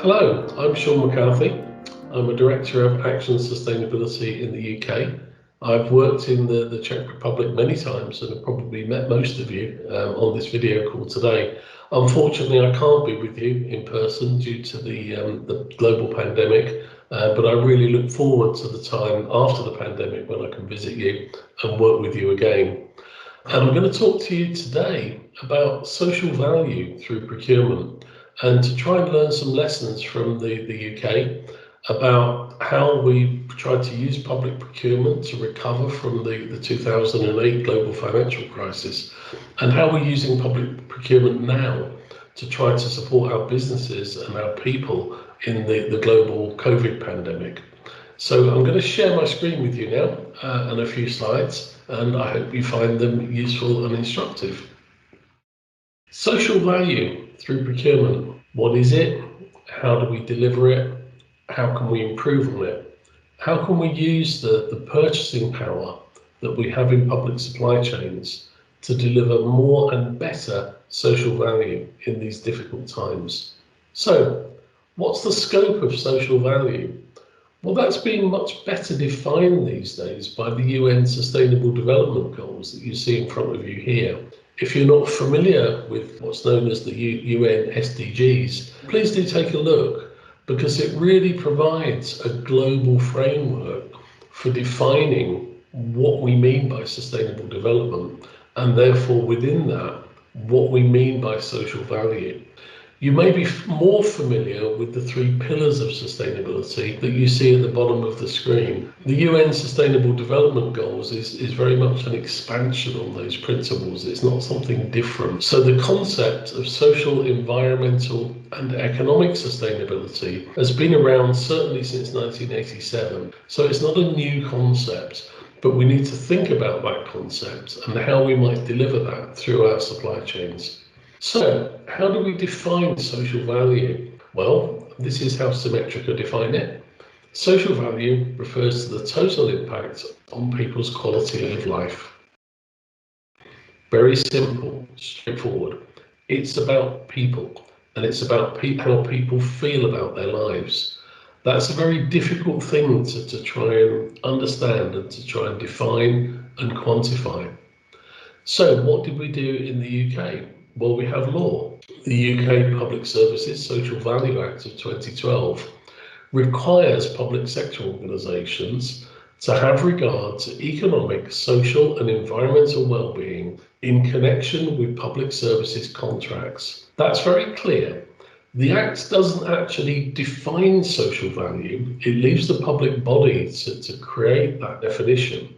Hello, I'm Shaun McCarthy. I'm a Director of Action Sustainability in the UK. I've worked in the Czech Republic many times and have probably met most of you on this video call today. Unfortunately, I can't be with you in person due to the global pandemic, but I really look forward to the time after the pandemic when I can visit you and work with you again. And I'm going to talk to you today about social value through procurement, and to try and learn some lessons from the UK about how we tried to use public procurement to recover from the 2008 global financial crisis, and how we're using public procurement now to try to support our businesses and our people in the global COVID pandemic. So I'm going to share my screen with you now and a few slides, and I hope you find them useful and instructive. Social value through procurement. What is it? How do we deliver it? How can we improve on it? How can we use the purchasing power that we have in public supply chains to deliver more and better social value in these difficult times? So, what's the scope of social value? Well, that's being much better defined these days by the UN Sustainable Development Goals that you see in front of you here. If you're not familiar with what's known as the UN SDGs, please do take a look, because it really provides a global framework for defining what we mean by sustainable development, and therefore within that, what we mean by social value. You may be more familiar with the 3 pillars of sustainability that you see at the bottom of the screen. The UN Sustainable Development Goals is very much an expansion on those principles. It's not something different. So the concept of social, environmental and economic sustainability has been around certainly since 1987. So it's not a new concept, but we need to think about that concept and how we might deliver that through our supply chains. So, how do we define social value? Well, this is how Symmetrica define it. Social value refers to the total impact on people's quality of life. Very simple, straightforward. It's about people, and it's about how people feel about their lives. That's a very difficult thing to try and understand and to try and define and quantify. So, what did we do in the UK? Well, we have law. The UK Public Services Social Value Act of 2012 requires public sector organisations to have regard to economic, social and environmental well-being in connection with public services contracts. That's very clear. The Act doesn't actually define social value. It leaves the public body to create that definition,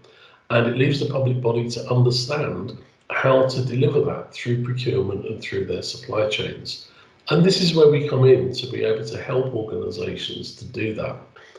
and it leaves the public body to understand how to deliver that through procurement and through their supply chains. And this is where we come in to be able to help organisations to do that.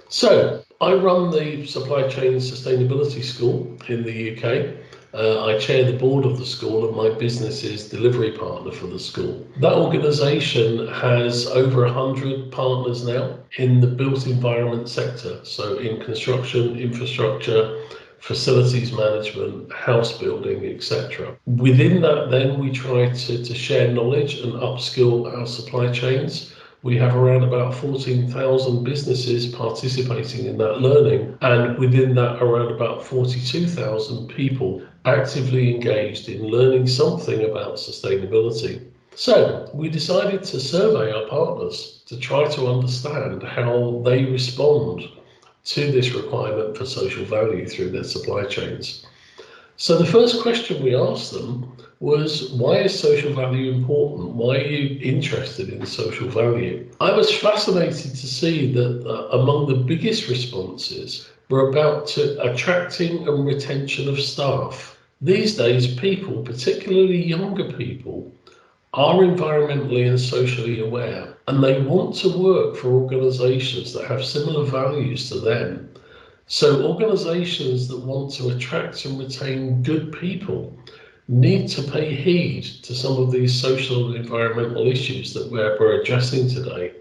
So I run the Supply Chain Sustainability School in the UK. I chair the board of the school, and my business is delivery partner for the school. That organisation has over 100 partners now in the built environment sector, so in construction, infrastructure, facilities management, house building, etc. Within that, then, we try to share knowledge and upskill our supply chains. We have around about 14,000 businesses participating in that learning, and within that, around about 42,000 people actively engaged in learning something about sustainability. So we decided to survey our partners to try to understand how they respond to this requirement for social value through their supply chains. So the first question we asked them was, why is social value important? Why are you interested in social value? I was fascinated to see that among the biggest responses were about attracting and retention of staff. These days, people, particularly younger people, are environmentally and socially aware, and they want to work for organisations that have similar values to them. So organisations that want to attract and retain good people need to pay heed to some of these social and environmental issues that we're addressing today.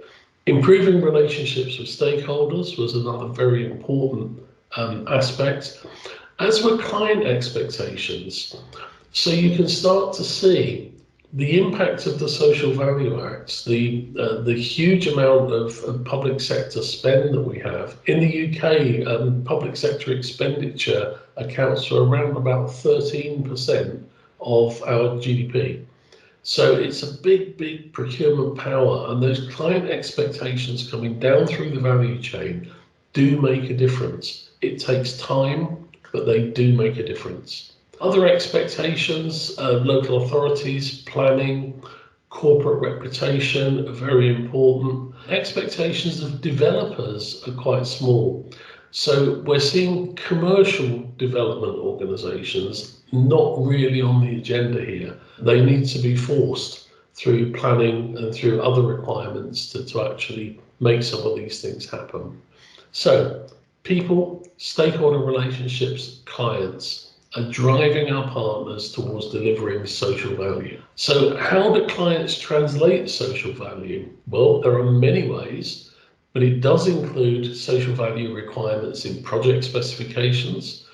Improving relationships with stakeholders was another very important aspect, as were client expectations. So you can start to see the impact of the Social Value Act, the huge amount of public sector spend that we have. In the UK, public sector expenditure accounts for around about 13% of our GDP. So it's a big procurement power, and those client expectations coming down through the value chain do make a difference. It takes time, but they do make a difference. Other expectations, local authorities, planning, corporate reputation are very important. Expectations of developers are quite small. So we're seeing commercial development organisations not really on the agenda here. They need to be forced through planning and through other requirements to actually make some of these things happen. So people, stakeholder relationships, clients are driving our partners towards delivering social value. So how do clients translate social value? Well, there are many ways, but it does include social value requirements in project specifications.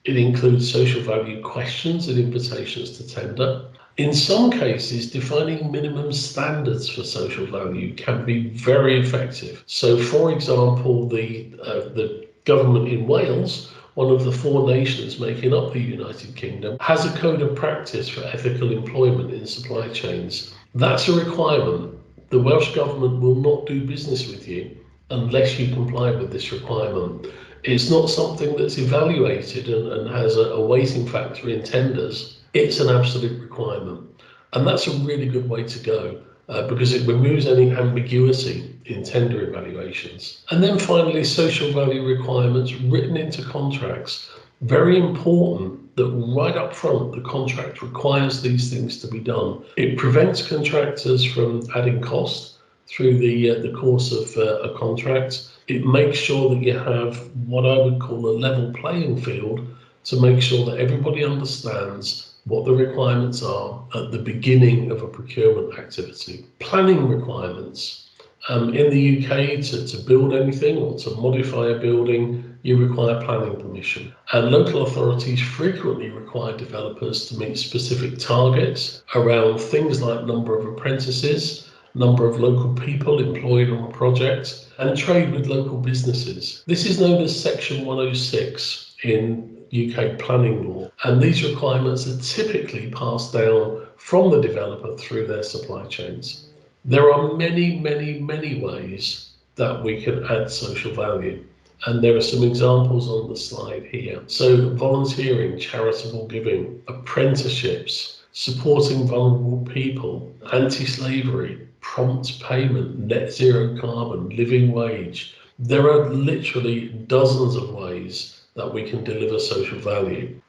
It includes social value questions and invitations to tender. In some cases, defining minimum standards for social value can be very effective. So, for example, the government in Wales, one of the 4 nations making up the United Kingdom, has a code of practice for ethical employment in supply chains. That's a requirement. The Welsh Government will not do business with you unless you comply with this requirement. It's not something that's evaluated and has a weighting factor in tenders. It's an absolute requirement. And that's a really good way to go because it removes any ambiguity in tender evaluations. And then finally, social value requirements written into contracts. Very important that right up front, the contract requires these things to be done. It prevents contractors from adding cost through the course of a contract. It makes sure that you have what I would call a level playing field to make sure that everybody understands what the requirements are at the beginning of a procurement activity. Planning requirements. In the UK, to build anything or to modify a building, you require planning permission. And local authorities frequently require developers to meet specific targets around things like number of apprentices, number of local people employed on a project, and trade with local businesses. This is known as Section 106 in UK planning law, and these requirements are typically passed down from the developer through their supply chains. There are many ways that we can add social value, and there are some examples on the slide here. So volunteering, charitable giving, apprenticeships, supporting vulnerable people, anti-slavery, prompt payment, net zero carbon, living wage. There are literally dozens of ways that we can deliver social value.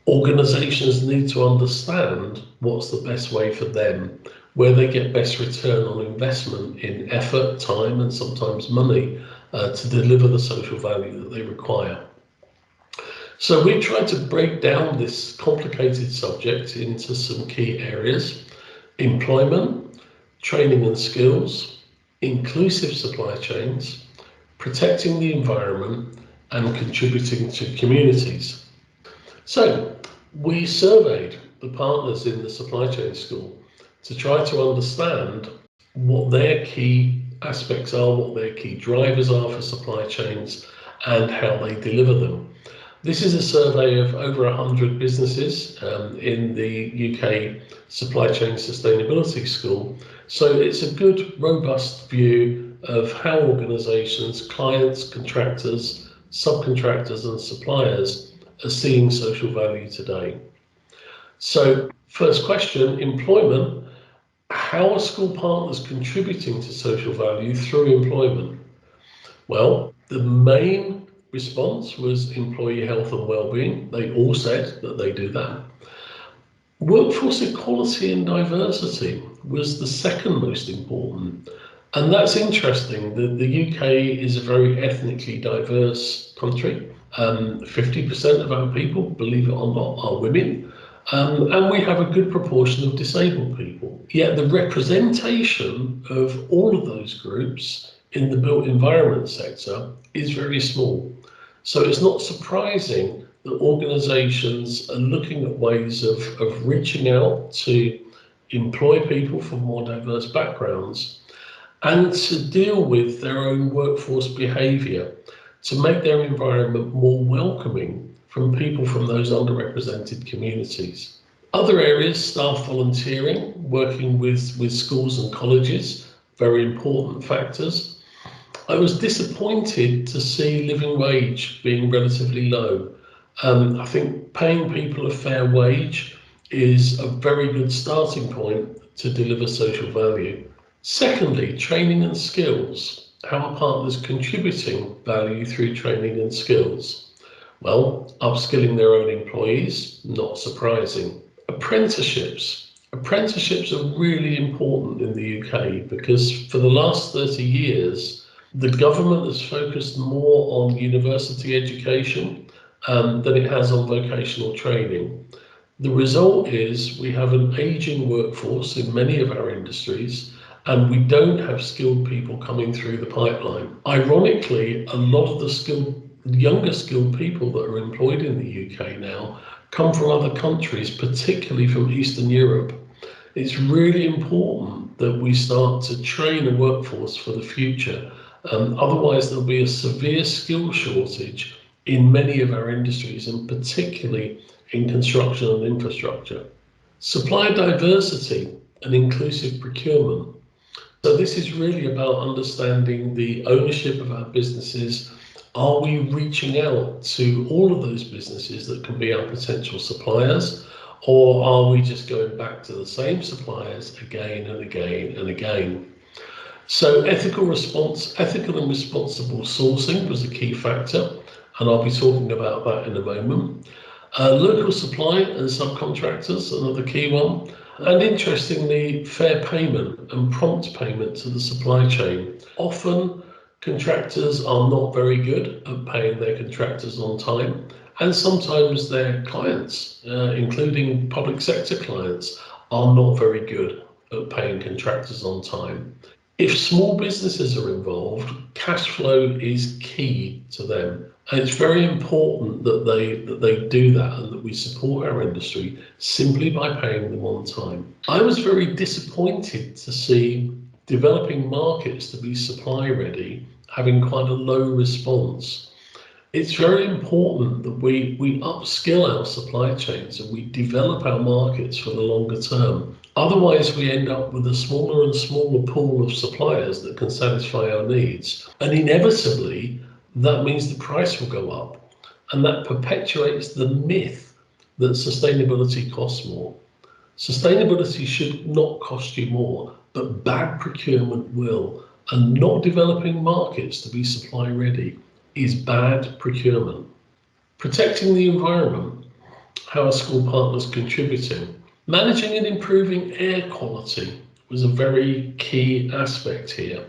Organisations need to understand what's the best way for them, where they get best return on investment in effort, time, and sometimes money to deliver the social value that they require. So we tried to break down this complicated subject into some key areas: employment, training and skills, inclusive supply chains, protecting the environment, and contributing to communities. So we surveyed the partners in the supply chain school to try to understand what their key aspects are, what their key drivers are for supply chains, and how they deliver them. This is a survey of over 100 businesses in the UK Supply Chain Sustainability School. So it's a good, robust view of how organisations, clients, contractors, subcontractors and suppliers are seeing social value today. So first question, employment. How are school partners contributing to social value through employment? Well, the main response was employee health and well-being. They all said that they do that. Workforce equality and diversity was the second most important. And that's interesting. The UK is a very ethnically diverse country. 50% of our people, believe it or not, are women. And we have a good proportion of disabled people. Yet the representation of all of those groups in the built environment sector is very small. So it's not surprising that organisations are looking at ways of reaching out to employ people from more diverse backgrounds, and to deal with their own workforce behaviour, to make their environment more welcoming from people from those underrepresented communities. Other areas, staff volunteering, working with schools and colleges, very important factors. I was disappointed to see living wage being relatively low. I think paying people a fair wage is a very good starting point to deliver social value. Secondly, training and skills. How are partners contributing value through training and skills? Well, upskilling their own employees, not surprising. Apprenticeships. Apprenticeships are really important in the UK because for the last 30 years, the government has focused more on university education than it has on vocational training. The result is we have an ageing workforce in many of our industries, and we don't have skilled people coming through the pipeline. Ironically, a lot of the younger skilled people that are employed in the UK now come from other countries, particularly from Eastern Europe. It's really important that we start to train a workforce for the future. Otherwise, there'll be a severe skill shortage in many of our industries, and particularly in construction and infrastructure. Supplier diversity and inclusive procurement. So this is really about understanding the ownership of our businesses. Are we reaching out to all of those businesses that can be our potential suppliers, or are we just going back to the same suppliers again and again and again? So ethical and responsible sourcing was a key factor, and I'll be talking about that in a moment. Local supply and subcontractors, another key one. And interestingly, fair payment and prompt payment to the supply chain. Often, contractors are not very good at paying their contractors on time, and sometimes their clients, including public sector clients, are not very good at paying contractors on time. If small businesses are involved, cash flow is key to them. And it's very important that they do that and that we support our industry simply by paying them on time. I was very disappointed to see developing markets to be supply ready having quite a low response. It's very important that we upskill our supply chains and we develop our markets for the longer term. Otherwise, we end up with a smaller and smaller pool of suppliers that can satisfy our needs. And inevitably, that means the price will go up. And that perpetuates the myth that sustainability costs more. Sustainability should not cost you more, but bad procurement will. And not developing markets to be supply ready is bad procurement. Protecting the environment. How are school partners contributing? Managing and improving air quality was a very key aspect here.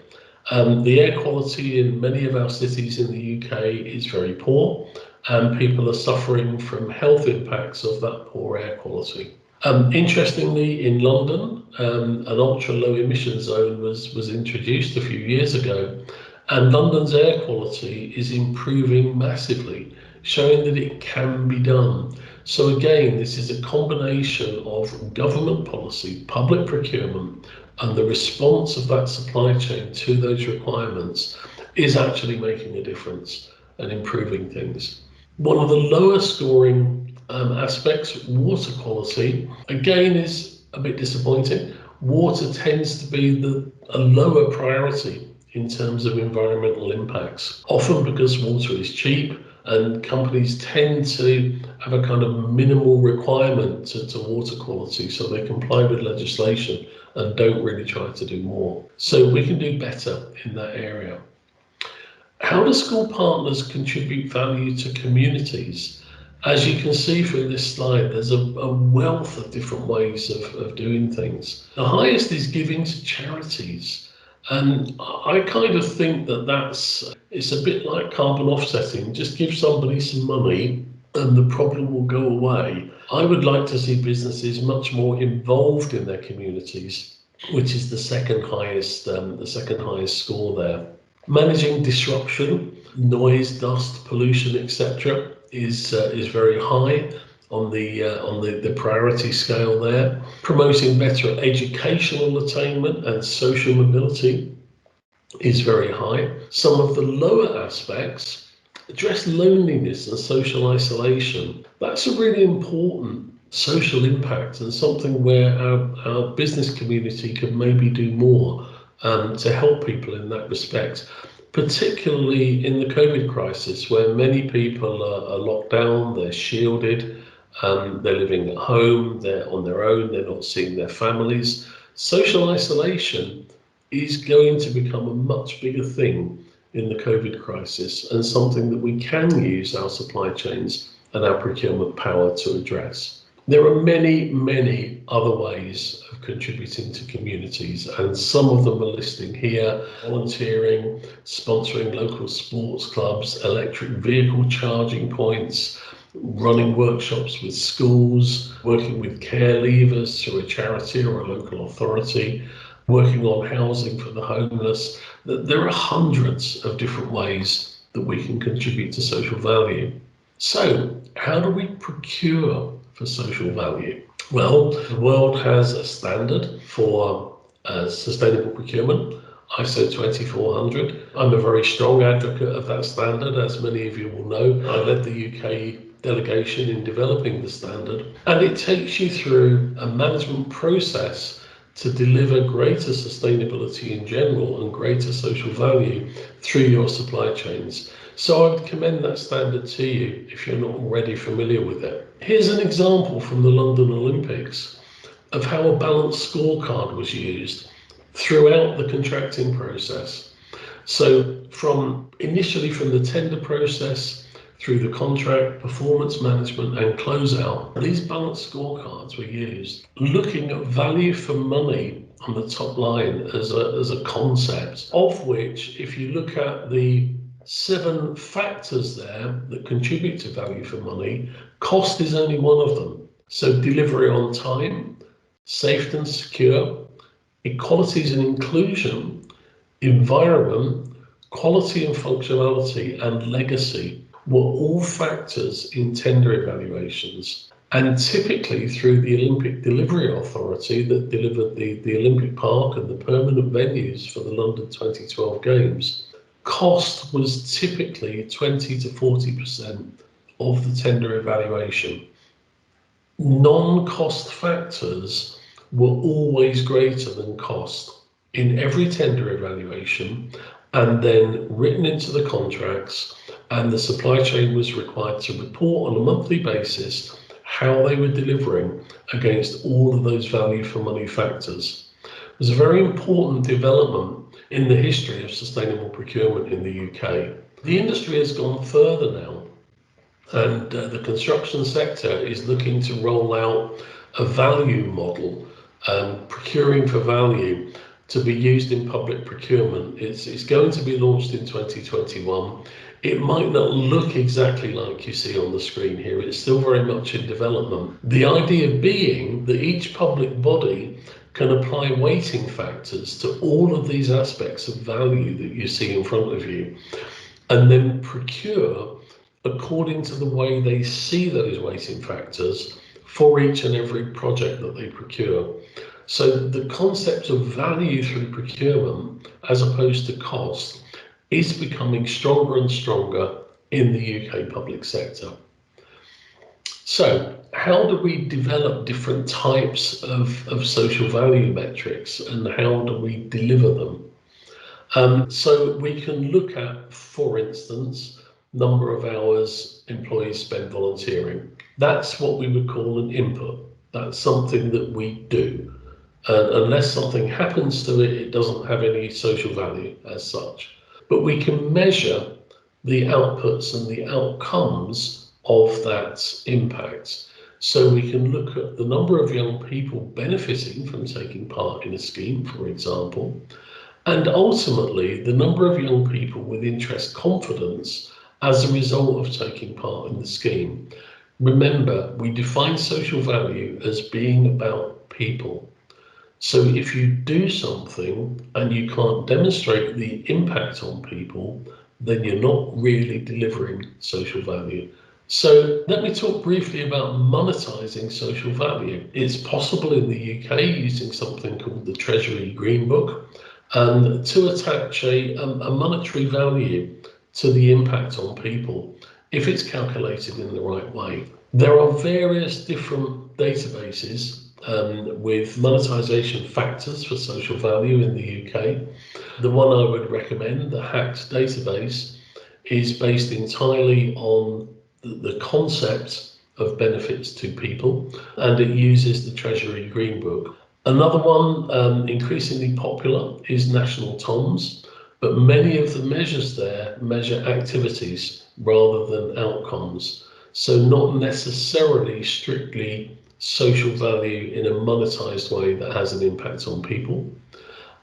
The air quality in many of our cities in the UK is very poor, and people are suffering from health impacts of that poor air quality. Interestingly, in London, an ultra low emission zone was introduced a few years ago, and London's air quality is improving massively, showing that it can be done. So again, this is a combination of government policy, public procurement, and the response of that supply chain to those requirements is actually making a difference and improving things. One of the lower scoring aspects, water quality, again is a bit disappointing. Water tends to be a lower priority in terms of environmental impacts, often because water is cheap and companies tend to have a kind of minimal requirement to water quality, so they comply with legislation and don't really try to do more. So we can do better in that area. How do school partners contribute value to communities? As you can see from this slide, there's a wealth of different ways of doing things. The highest is giving to charities. And I kind of think it's a bit like carbon offsetting. Just give somebody some money and the problem will go away. I would like to see businesses much more involved in their communities, which is the second highest score there. Managing disruption, noise, dust, pollution, etc. is very high the priority scale there. Promoting better educational attainment and social mobility is very high. Some of the lower aspects address loneliness and social isolation. That's a really important social impact and something where our business community can maybe do more to help people in that respect, particularly in the COVID crisis, where many people are locked down, they're shielded, they're living at home, they're on their own, they're not seeing their families. Social isolation is going to become a much bigger thing in the COVID crisis, and something that we can use our supply chains and our procurement power to address. There are many, many other ways of contributing to communities, and some of them are listed here: volunteering, sponsoring local sports clubs, electric vehicle charging points, running workshops with schools, working with care leavers through a charity or a local authority, working on housing for the homeless. There are hundreds of different ways that we can contribute to social value. So, how do we procure for social value? Well, the world has a standard for sustainable procurement, ISO 2400. I'm a very strong advocate of that standard, as many of you will know. I led the UK delegation in developing the standard, and it takes you through a management process to deliver greater sustainability in general and greater social value through your supply chains. So I would commend that standard to you if you're not already familiar with it. Here's an example from the London Olympics of how a balanced scorecard was used throughout the contracting process. So initially from the tender process through the contract, performance management and closeout, these balanced scorecards were used, looking at value for money on the top line as a concept, of which, if you look at the 7 factors there that contribute to value for money, cost is only one of them. So delivery on time, safe and secure, equalities and inclusion, environment, quality and functionality, and legacy were all factors in tender evaluations. And typically through the Olympic Delivery Authority that delivered the Olympic Park and the permanent venues for the London 2012 Games, cost was typically 20 to 40% of the tender evaluation. Non-cost factors were always greater than cost in every tender evaluation, and then written into the contracts, and the supply chain was required to report on a monthly basis how they were delivering against all of those value for money factors. It was a very important development in the history of sustainable procurement in the UK. The industry has gone further now, and the construction sector is looking to roll out a value model, procuring for value, to be used in public procurement. It's going to be launched in 2021. It might not look exactly like you see on the screen here. It's still very much in development. The idea being that each public body can apply weighting factors to all of these aspects of value that you see in front of you, and then procure according to the way they see those weighting factors for each and every project that they procure. So the concept of value through procurement, as opposed to cost, is becoming stronger and stronger in the UK public sector. So how do we develop different types of social value metrics, and how do we deliver them? So we can look at, for instance, number of hours employees spend volunteering. That's what we would call an input. That's something that we do. And unless something happens to it, it doesn't have any social value as such. But we can measure the outputs and the outcomes of that impact. So we can look at the number of young people benefiting from taking part in a scheme, for example, and ultimately the number of young people with interest confidence as a result of taking part in the scheme. Remember, we define social value as being about people. So if you do something and you can't demonstrate the impact on people, then you're not really delivering social value. So let me talk briefly about monetizing social value. It's possible in the UK using something called the Treasury Green Book, and to attach a monetary value to the impact on people if it's calculated in the right way. There are various different databases with monetization factors for social value in the UK. The one I would recommend, the HACT database, is based entirely on the concept of benefits to people, and it uses the Treasury Green Book. Another one increasingly popular is National TOMS, but many of the measures there measure activities rather than outcomes, so not necessarily strictly social value in a monetized way that has an impact on people.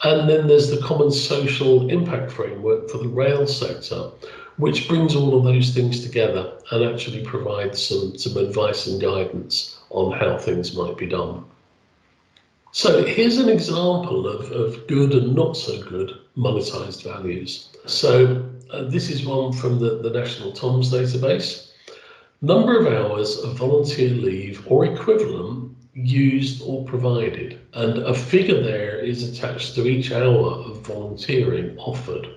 And then there's the Common Social Impact Framework for the rail sector, which brings all of those things together and actually provides some advice and guidance on how things might be done. So here's an example of good and not so good monetized values. So this is one from the National TOMS database. Number of hours of volunteer leave or equivalent used or provided, and a figure there is attached to each hour of volunteering offered.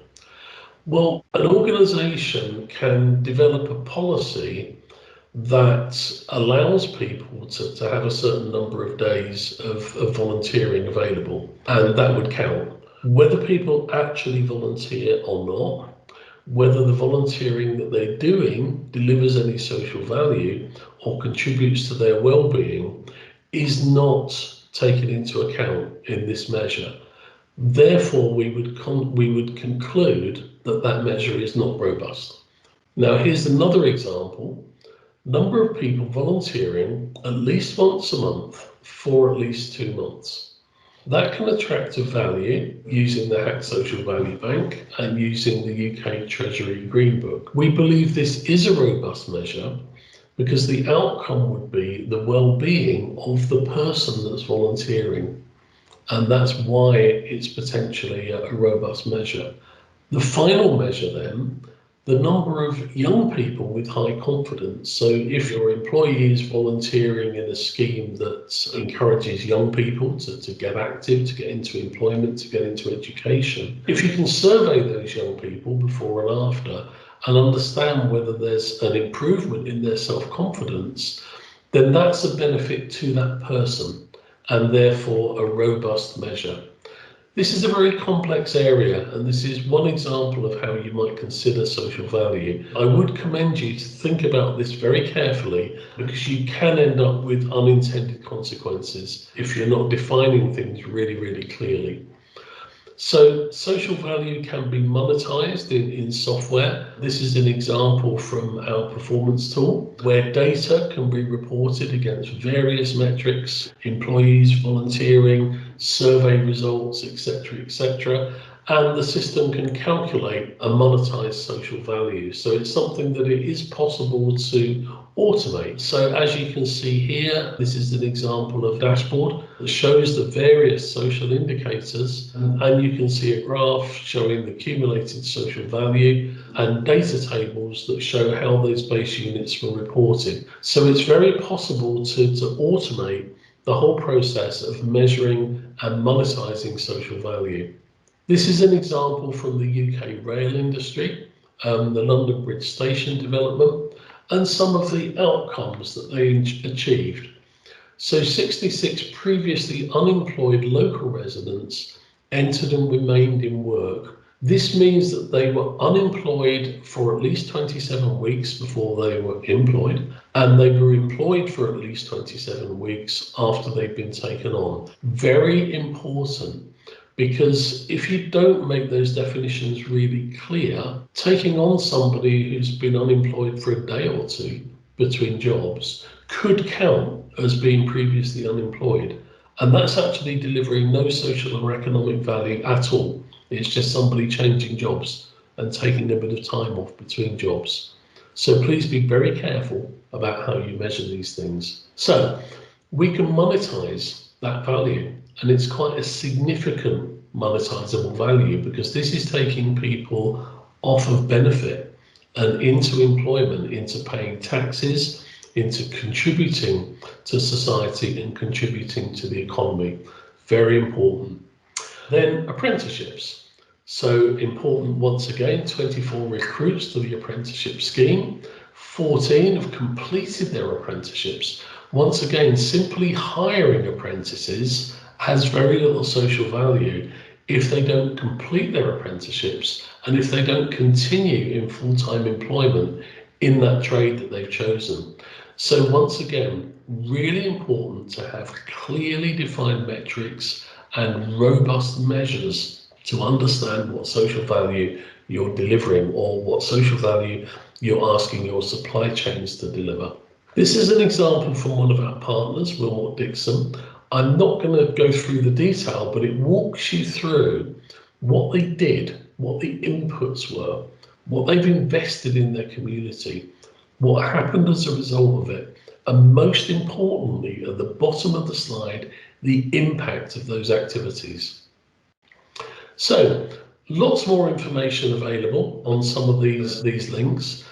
Well, an organisation can develop a policy that allows people to have a certain number of days of volunteering available, and that would count. Whether people actually volunteer or not, whether the volunteering that they're doing delivers any social value or contributes to their well-being is not taken into account in this measure. Therefore, we would conclude that measure is not robust. Now, here's another example. Number of people volunteering at least once a month for at least 2 months. That can attract a value using the HACT Social Value Bank and using the UK Treasury Green Book. We believe this is a robust measure because the outcome would be the well-being of the person that's volunteering, and that's why it's potentially a robust measure. The final measure then, the number of young people with high confidence. So if your employee is volunteering in a scheme that encourages young people to get active, to get into employment, to get into education, if you can survey those young people before and after and understand whether there's an improvement in their self-confidence, then that's a benefit to that person and therefore a robust measure. This is a very complex area, and this is one example of how you might consider social value. I would commend you to think about this very carefully because you can end up with unintended consequences if you're not defining things really, really clearly. So social value can be monetized in software. This is an example from our performance tool where data can be reported against various metrics, employees volunteering, survey results, etc., and the system can calculate a monetized social value. So it's something that it is possible to automate. So as you can see here, this is an example of a dashboard that shows the various social indicators, and you can see a graph showing the accumulated social value and data tables that show how those base units were reported. So it's very possible to automate the whole process of measuring and monetizing social value. This is an example from the UK rail industry, the London Bridge Station development, and some of the outcomes that they achieved. So 66 previously unemployed local residents entered and remained in work. This means that they were unemployed for at least 27 weeks before they were employed, and they were employed for at least 27 weeks after they've been taken on. Very important. Because if you don't make those definitions really clear, taking on somebody who's been unemployed for a day or two between jobs could count as being previously unemployed. And that's actually delivering no social or economic value at all. It's just somebody changing jobs and taking a bit of time off between jobs. So please be very careful about how you measure these things. So we can monetize that value. And it's quite a significant monetizable value because this is taking people off of benefit and into employment, into paying taxes, into contributing to society and contributing to the economy. Very important. Then apprenticeships. So important once again, 24 recruits to the apprenticeship scheme, 14 have completed their apprenticeships. Once again, simply hiring apprentices has very little social value if they don't complete their apprenticeships and if they don't continue in full-time employment in that trade that they've chosen. So once again, really important to have clearly defined metrics and robust measures to understand what social value you're delivering or what social value you're asking your supply chains to deliver. This is an example from one of our partners, Wilmot Dixon. I'm not going to go through the detail, but it walks you through what they did, what the inputs were, what they've invested in their community, what happened as a result of it, and most importantly, at the bottom of the slide, the impact of those activities. So, lots more information available on some of these links.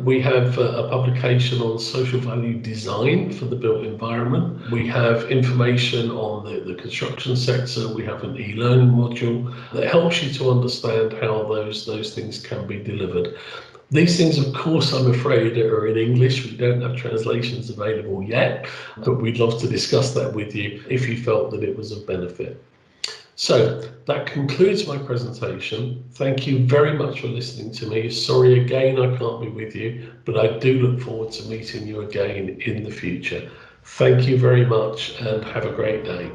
We have a publication on social value design for the built environment. We have information on the construction sector. We have an e-learning module that helps you to understand how those things can be delivered. These things, of course, I'm afraid, are in English. We don't have translations available yet, but we'd love to discuss that with you if you felt that it was of benefit. So that concludes my presentation. Thank you very much for listening to me. Sorry again I can't be with you, but I do look forward to meeting you again in the future. Thank you very much and have a great day.